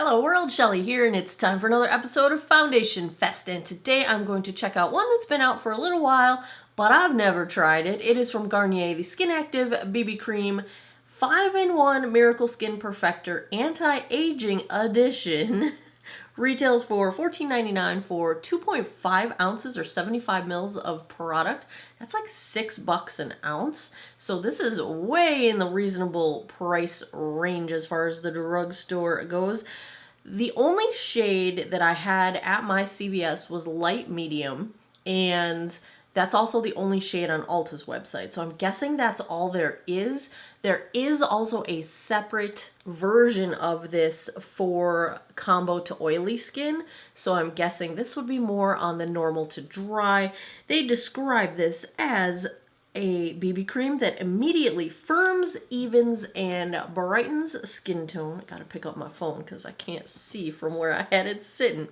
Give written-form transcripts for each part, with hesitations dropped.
Hello world, Shelly here, and it's time for another episode of Foundation Fest, and today I'm going to check out one that's been out for a little while, but I've never tried it. It is from Garnier, the SkinActive BB Cream 5-in-1 Miracle Skin Perfector Anti-Aging Edition. Retails for $14.99 for 2.5 ounces or 75 mils of product. That's like $6 an ounce. So this is way in the reasonable price range as far as the drugstore goes. The only shade that I had at my CVS was light medium, and that's also the only shade on Ulta's website. So I'm guessing that's all there is. There is also a separate version of this for combo to oily skin. So I'm guessing this would be more on the normal to dry. They describe this as a BB cream that immediately firms, evens, and brightens skin tone. I gotta pick up my phone because I can't see from where I had it sitting.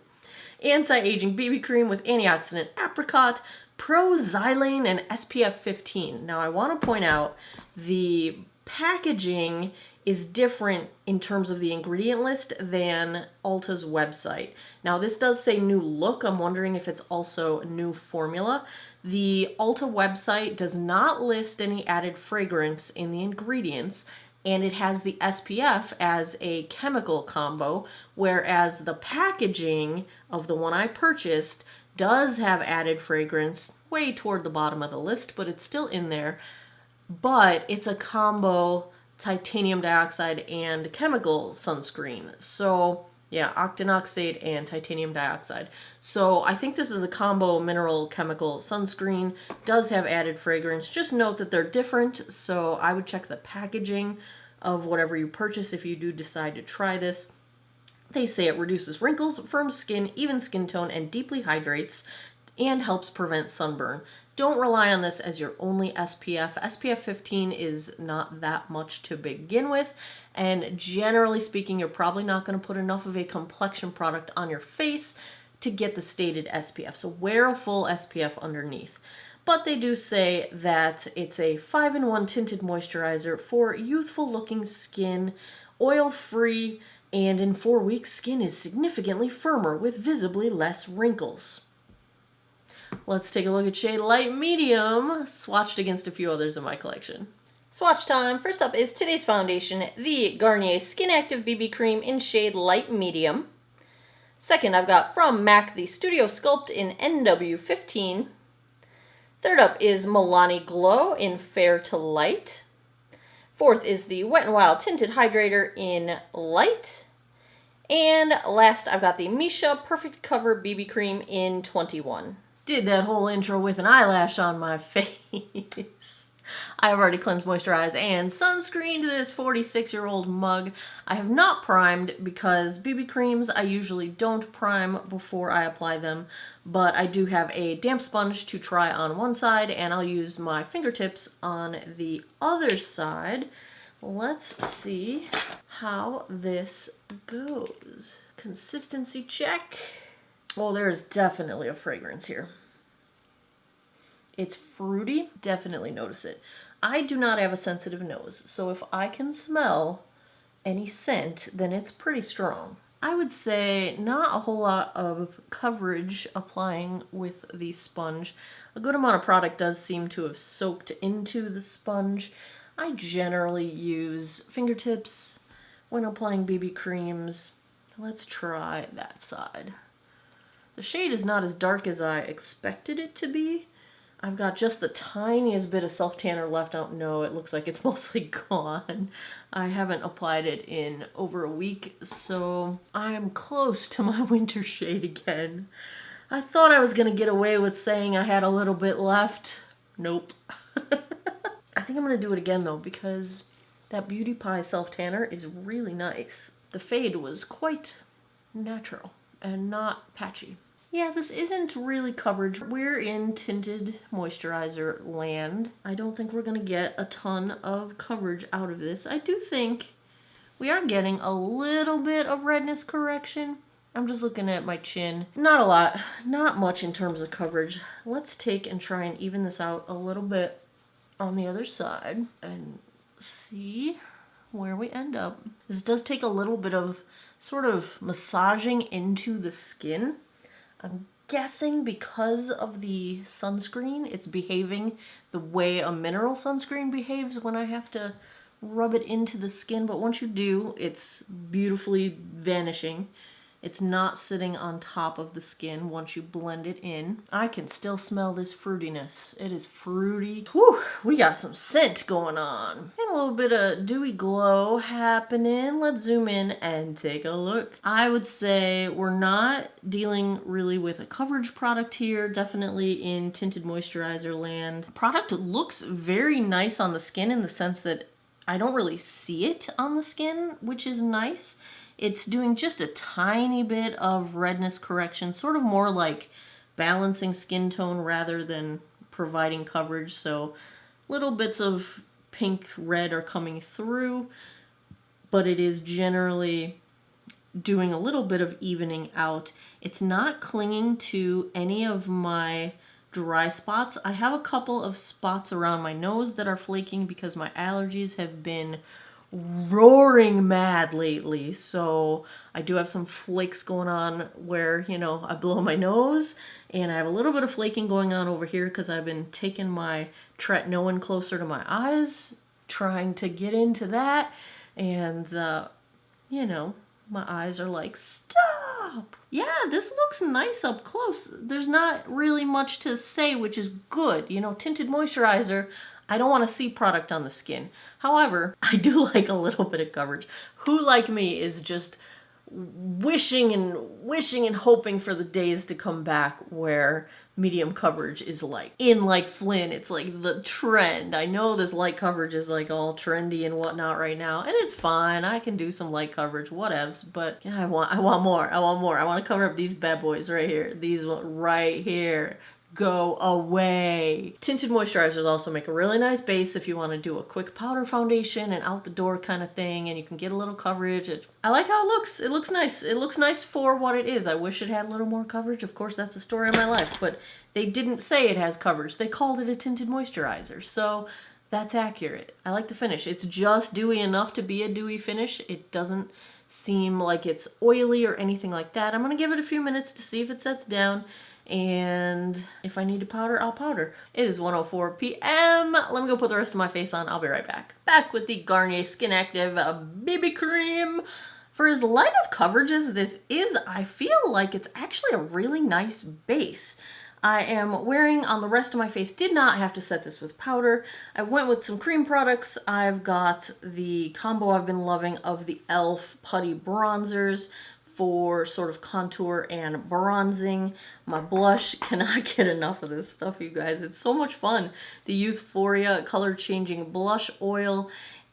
Anti-aging BB cream with antioxidant apricot, pro-xylane, and SPF 15. Now I want to point out the packaging is different in terms of the ingredient list than Ulta's website. Now this does say new look. I'm wondering if it's also new formula. The Ulta website does not list any added fragrance in the ingredients, and it has the SPF as a chemical combo, whereas the packaging of the one I purchased does have added fragrance way toward the bottom of the list, but it's still in there. But it's a combo titanium dioxide and chemical sunscreen. So yeah, octinoxate and titanium dioxide. So I think this is a combo mineral chemical sunscreen. Does have added fragrance. Just note that they're different, so I would check the packaging of whatever you purchase if you do decide to try this. They say it reduces wrinkles, firms skin, evens skin tone, and deeply hydrates, and helps prevent sunburn. Don't rely on this as your only SPF. SPF 15 is not that much to begin with, and generally speaking, you're probably not going to put enough of a complexion product on your face to get the stated SPF. So wear a full SPF underneath. But they do say that it's a 5-in-1 tinted moisturizer for youthful looking skin, oil-free, and in 4 weeks, skin is significantly firmer with visibly less wrinkles. Let's take a look at shade Light Medium, swatched against a few others in my collection. Swatch time. First up is today's foundation, the Garnier SkinActive BB Cream in shade Light Medium. Second, I've got from MAC the Studio Sculpt in NW15. Third up is Milani Glow in Fair to Light. Fourth is the Wet n Wild Tinted Hydrator in Light. And last, I've got the Misha Perfect Cover BB Cream in 21. Did that whole intro with an eyelash on my face. I have already cleansed, moisturized, and sunscreened this 46-year-old mug. I have not primed because BB creams I usually don't prime before I apply them, but I do have a damp sponge to try on one side, and I'll use my fingertips on the other side. Let's see how this goes. Consistency check. Oh, there's definitely a fragrance here. It's fruity. Definitely notice it. I do not have a sensitive nose, so if I can smell any scent, then it's pretty strong. I would say not a whole lot of coverage applying with the sponge. A good amount of product does seem to have soaked into the sponge. I generally use fingertips when applying BB creams. Let's try that side. The shade is not as dark as I expected it to be. I've got just the tiniest bit of self-tanner left out. No, it looks like it's mostly gone. I haven't applied it in over a week, so I'm close to my winter shade again. I thought I was going to get away with saying I had a little bit left. Nope. I think I'm going to do it again, though, because that Beauty Pie self-tanner is really nice. The fade was quite natural and not patchy. Yeah, this isn't really coverage. We're in tinted moisturizer land. I don't think we're going to get a ton of coverage out of this. I do think we are getting a little bit of redness correction. I'm just looking at my chin. Not a lot. Not much in terms of coverage. Let's take and try and even this out a little bit on the other side and see where we end up. This does take a little bit of sort of massaging into the skin. I'm guessing because of the sunscreen, it's behaving the way a mineral sunscreen behaves when I have to rub it into the skin. But once you do, it's beautifully vanishing. It's not sitting on top of the skin once you blend it in. I can still smell this fruitiness. It is fruity. Whew, we got some scent going on. And a little bit of dewy glow happening. Let's zoom in and take a look. I would say we're not dealing really with a coverage product here. Definitely in tinted moisturizer land. The product looks very nice on the skin in the sense that I don't really see it on the skin, which is nice. It's doing just a tiny bit of redness correction, sort of more like balancing skin tone rather than providing coverage. So little bits of pink, red are coming through, but it is generally doing a little bit of evening out. It's not clinging to any of my dry spots. I have a couple of spots around my nose that are flaking because my allergies have been roaring mad lately, so I do have some flakes going on where, you know, I blow my nose, and I have a little bit of flaking going on over here because I've been taking my tretinoin closer to my eyes, trying to get into that, and you know, my eyes are like, stop! Yeah, this looks nice up close. There's not really much to say, which is good. You know, tinted moisturizer, I don't want to see product on the skin. However, I do like a little bit of coverage. Who like me is just wishing and hoping for the days to come back where medium coverage is like in like Flynn. It's like the trend. I know this light coverage is like all trendy and whatnot right now, and it's fine. I can do some light coverage, whatevs. But yeah, I want more. I want to cover up these bad boys right here. These right here. Go away. Tinted moisturizers also make a really nice base if you want to do a quick powder foundation and out the door kind of thing, and you can get a little coverage. I like how it looks. It looks nice. It looks nice for what it is. I wish it had a little more coverage. Of course, that's the story of my life, but they didn't say it has coverage. They called it a tinted moisturizer, so that's accurate. I like the finish. It's just dewy enough to be a dewy finish. It doesn't seem like it's oily or anything like that. I'm going to give it a few minutes to see if it sets down. And if I need to powder, I'll powder. It is 1:04 p.m. Let me go put the rest of my face on. I'll be right back. Back with the Garnier SkinActive BB Cream. For as light of coverage as this is, I feel like it's actually a really nice base. I am wearing on the rest of my face, did not have to set this with powder. I went with some cream products. I've got the combo I've been loving of the e.l.f. Putty Bronzers for sort of contour and bronzing. My blush, cannot get enough of this stuff, you guys. It's so much fun. The Euphoria color changing blush oil.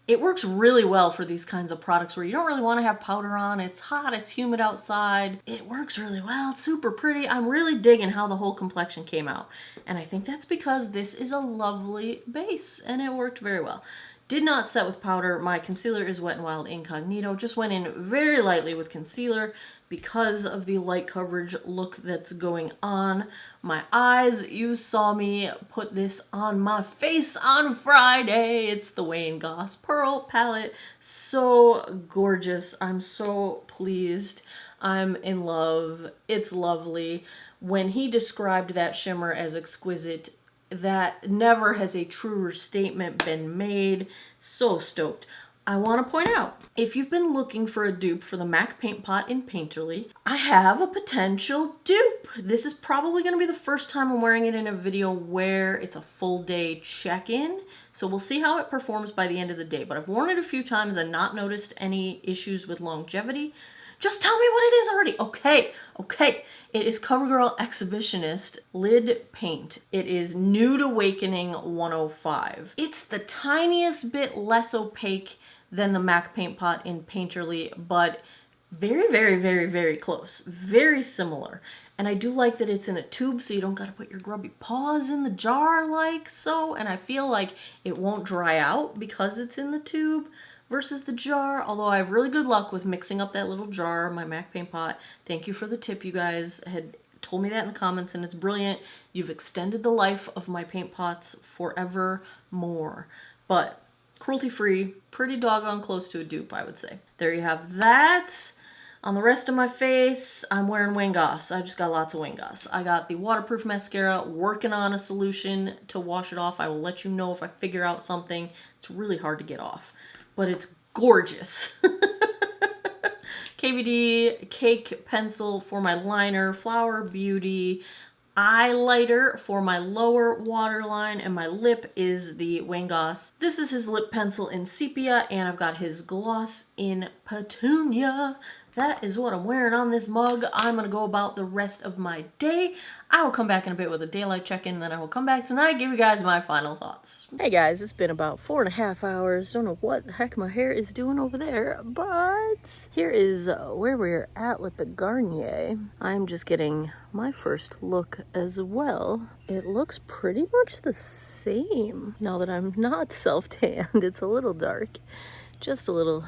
It works really well for these kinds of products where you don't really want to have powder on. It's hot, it's humid outside. It works really well, it's super pretty. I'm really digging how the whole complexion came out. And I think that's because this is a lovely base and it worked very well. Did not set with powder. My concealer is Wet n Wild Incognito. Just went in very lightly with concealer because of the light coverage look that's going on. My eyes, you saw me put this on my face on Friday. It's the Wayne Goss Pearl palette. So gorgeous. I'm so pleased. I'm in love. It's lovely. When he described that shimmer as exquisite, that never has a truer statement been made. So stoked. I want to point out, if you've been looking for a dupe for the MAC Paint Pot in Painterly, I have a potential dupe. This is probably going to be the first time I'm wearing it in a video where it's a full day check-in. So we'll see how it performs by the end of the day. But I've worn it a few times and not noticed any issues with longevity. Just tell me what it is already. Okay. It is CoverGirl Exhibitionist Lid Paint. It is Nude Awakening 105. It's the tiniest bit less opaque than the MAC Paint Pot in Painterly, but very, very, very, very close. Very similar. And I do like that it's in a tube, so you don't gotta put your grubby paws in the jar like so. And I feel like it won't dry out because it's in the tube versus the jar, although I have really good luck with mixing up that little jar, my MAC Paint Pot. Thank you for the tip. You guys had told me that in the comments, and it's brilliant. You've extended the life of my paint pots forever more. But cruelty-free, pretty doggone close to a dupe, I would say. There you have that. On the rest of my face, I'm wearing Wayne Goss. I just got lots of Wayne Goss. I got the waterproof mascara, working on a solution to wash it off. I will let you know if I figure out something. It's really hard to get off, but it's gorgeous. KVD Cake Pencil for my liner, Flower Beauty highlighter for my lower waterline, and my lip is the Wayne Goss. This is his lip pencil in Sepia, and I've got his gloss in Petunia. That is what I'm wearing on this mug. I'm gonna go about the rest of my day. I will come back in a bit with a daylight check-in, then I will come back tonight, give you guys my final thoughts. Hey guys, it's been about 4.5 hours. Don't know what the heck my hair is doing over there, but here is where we're at with the Garnier. I'm just getting my first look as well. It looks pretty much the same now that I'm not self-tanned. It's a little dark, just a little.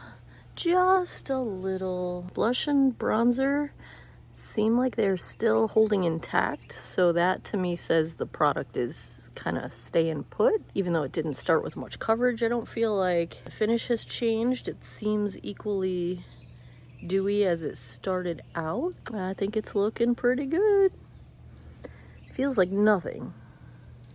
Blush and bronzer seem like they're still holding intact, so that to me says the product is kind of staying put. Even though it didn't start with much coverage, I don't feel like the finish has changed. It seems equally dewy as it started out. I think it's looking pretty good. Feels like nothing.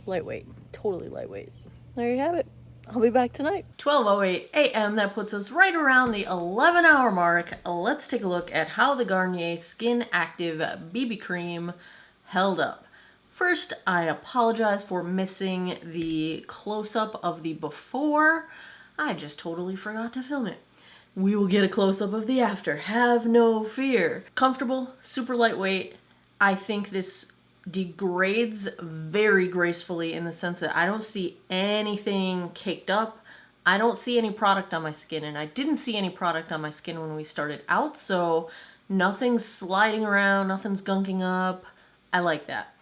Lightweight, totally lightweight. There you have it. I'll be back tonight. 12:08 a.m. That puts us right around the 11-hour mark. Let's take a look at how the Garnier SkinActive BB Cream held up. First, I apologize for missing the close-up of the before. I just totally forgot to film it. We will get a close-up of the after. Have no fear. Comfortable, super lightweight. I think this degrades very gracefully in the sense that I don't see anything caked up. I don't see any product on my skin, and I didn't see any product on my skin when we started out, so nothing's sliding around, nothing's gunking up. I like that.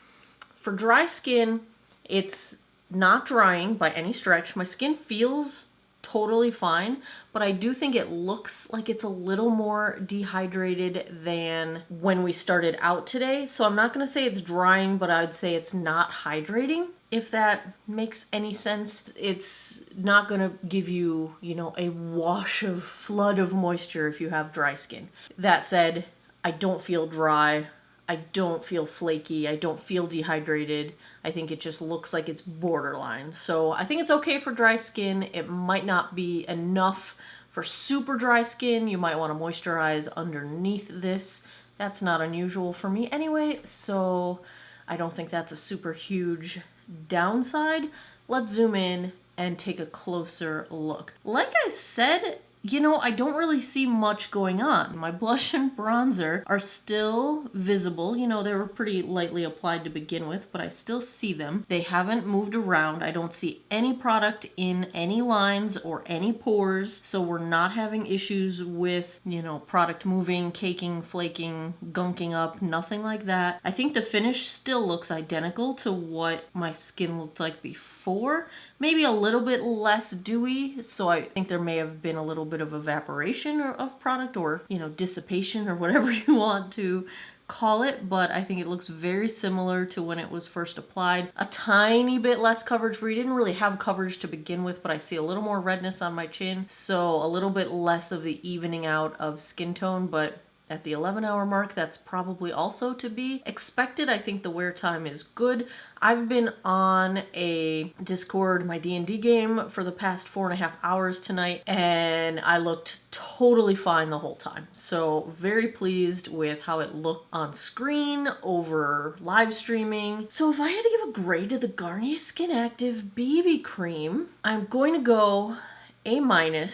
For dry skin, it's not drying by any stretch. My skin feels totally fine, but I do think it looks like it's a little more dehydrated than when we started out today. So I'm not going to say it's drying, but I would say it's not hydrating, if that makes any sense. It's not going to give you, you know, a wash of flood of moisture if you have dry skin. That said, I don't feel dry. I don't feel flaky. I don't feel dehydrated. I think it just looks like it's borderline. So I think it's okay for dry skin. It might not be enough for super dry skin. You might want to moisturize underneath this. That's not unusual for me anyway, so I don't think that's a super huge downside. Let's zoom in and take a closer look. Like I said, you know, I don't really see much going on. My blush and bronzer are still visible. You know, they were pretty lightly applied to begin with, but I still see them. They haven't moved around. I don't see any product in any lines or any pores, so we're not having issues with, you know, product moving, caking, flaking, gunking up, nothing like that. I think the finish still looks identical to what my skin looked like before. Maybe a little bit less dewy, so I think there may have been a little bit of evaporation of product, or, you know, dissipation, or whatever you want to call it, but I think it looks very similar to when it was first applied. A tiny bit less coverage. We didn't really have coverage to begin with, but I see a little more redness on my chin, so a little bit less of the evening out of skin tone, but at the 11-hour mark, that's probably also to be expected. I think the wear time is good. I've been on a Discord, my D&D game, for the past 4.5 hours tonight, and I looked totally fine the whole time. So very pleased with how it looked on screen, over live streaming. So if I had to give a grade to the Garnier SkinActive BB Cream, I'm going to go A-,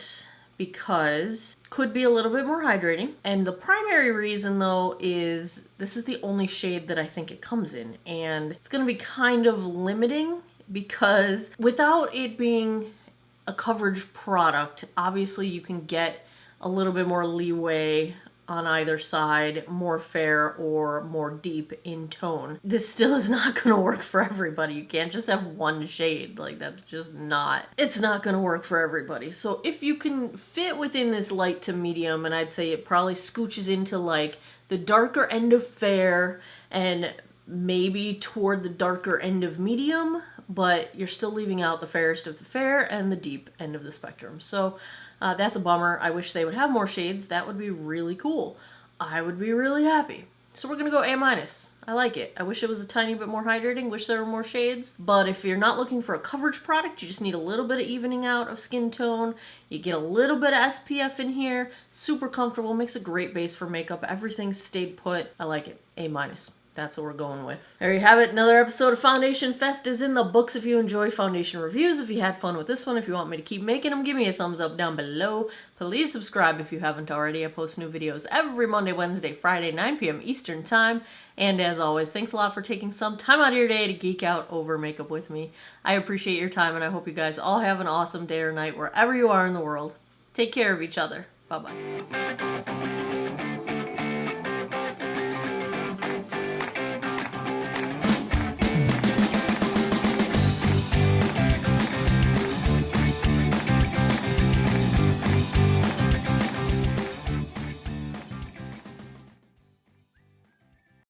because could be a little bit more hydrating. And the primary reason though is this is the only shade that I think it comes in, and it's going to be kind of limiting because without it being a coverage product, obviously you can get a little bit more leeway on either side, more fair or more deep in tone. This still is not gonna work for everybody. You can't just have one shade. Like, that's just not, it's not gonna work for everybody. So if you can fit within this light to medium, and I'd say it probably scooches into like the darker end of fair and maybe toward the darker end of medium, but you're still leaving out the fairest of the fair and the deep end of the spectrum. So that's a bummer. I wish they would have more shades. That would be really cool. I would be really happy. So we're gonna go A-. I like it. I wish it was a tiny bit more hydrating, wish there were more shades, but if you're not looking for a coverage product, you just need a little bit of evening out of skin tone, you get a little bit of SPF in here, super comfortable, makes a great base for makeup, everything stayed put. I like it. A-. That's what we're going with. There you have it. Another episode of Foundation Fest is in the books. If you enjoy foundation reviews, if you had fun with this one, if you want me to keep making them, give me a thumbs up down below. Please subscribe if you haven't already. I post new videos every Monday, Wednesday, Friday, 9 p.m. Eastern Time. And as always, thanks a lot for taking some time out of your day to geek out over makeup with me. I appreciate your time, and I hope you guys all have an awesome day or night wherever you are in the world. Take care of each other. Bye-bye.